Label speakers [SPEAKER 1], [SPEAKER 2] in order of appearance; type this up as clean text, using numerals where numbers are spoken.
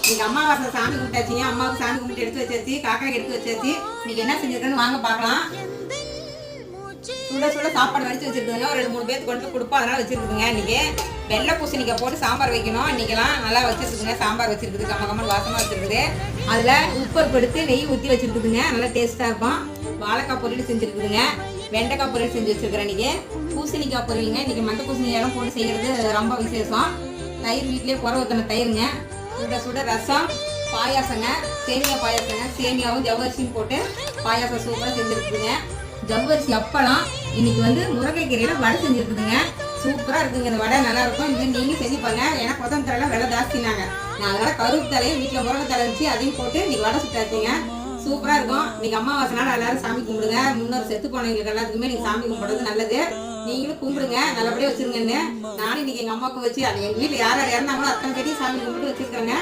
[SPEAKER 1] இன்னைக்கு அம்மாவாசை சாமி கும்பிட்டாச்சிங்க. அம்மாவுக்கு சாமி கும்பிட்டு எடுத்து வச்சாச்சு, காக்காய்க்கு எடுத்து வச்சாச்சு. இன்னைக்கு என்ன செஞ்சிருக்கேன்னு வாங்க பார்க்கலாம். சுட சுட சாப்பாடு வடிச்சு வச்சிருக்குதுங்க. ஒரு 2-3 பேருக்கு கொண்டு கொடுப்போம், அதனால வச்சிருக்குதுங்க. இன்னைக்கு வெள்ளை பூசணிக்காய் போட்டு சாம்பார் வைக்கணும். இன்னைக்கெல்லாம் நல்லா வச்சிருக்குதுங்க. சாம்பார் வச்சிருக்குது, கம்ம வாசமாக வச்சிருக்குது. அதில் உப்பு எடுத்து நெய் ஊற்றி வச்சிருக்குதுங்க. நல்லா டேஸ்ட்டாக இருக்கும். வாழைக்காய் பொரியல் செஞ்சுருக்குதுங்க. வெண்டைக்காய் பொரியல் செஞ்சு வச்சிருக்கிறேன். இன்னைக்கு பூசணிக்காய் பொரியலுங்க. இன்னைக்கு மஞ்சள் பூசணிக்காயெல்லாம் போட்டு செய்கிறது ரொம்ப விசேஷம். தயிர் வீட்டிலே குறை ஊற்றின தயிருங்க. சுட சுட ரசம், பாயாசங்க, சேமியா பாயாசங்க. சேமியாவும் ஜவ்வரிசியும் போட்டு பாயாசம் சூப்பராக செஞ்சுருக்குதுங்க. ஜவ்வரிசி அப்பளம். இன்னைக்கு முருங்கைக்கீரையில் வடை செஞ்சுருக்குதுங்க. சூப்பராக இருக்குங்க. இந்த வடை நல்லா இருக்கும். இது நீங்கள் செஞ்சு பாருங்க. ஏன்னா கொத்தமல்லி விலை ஜாஸ்தினாங்க. நான் அதனால் கருப்பு தலையும் வீட்டில் முருங்கை தலை வச்சு அதையும் போட்டு இன்னைக்கு வடை சுட்டாச்சுங்க. சூப்பராக இருக்கும். இன்னைக்கு அமாவாசைனால எல்லாரும் சாமி கும்பிடுங்க. முன்னோர் செத்து போனவங்களுக்கு எல்லாத்துக்குமே நீங்கள் சாமி கும்பிடுறது நல்லது. நீங்களும் கும்பிடுங்க, நல்லபடியாக வச்சிருங்கன்னு. நானும் இன்னைக்கு எங்கள் அம்மாவுக்கு வச்சு அது எங்கள் வீட்டில் யார் யார் இறந்தாங்களோ அத்தனை பேரையும் சாமி கும்பிட்டு வச்சிருக்கிறேங்க.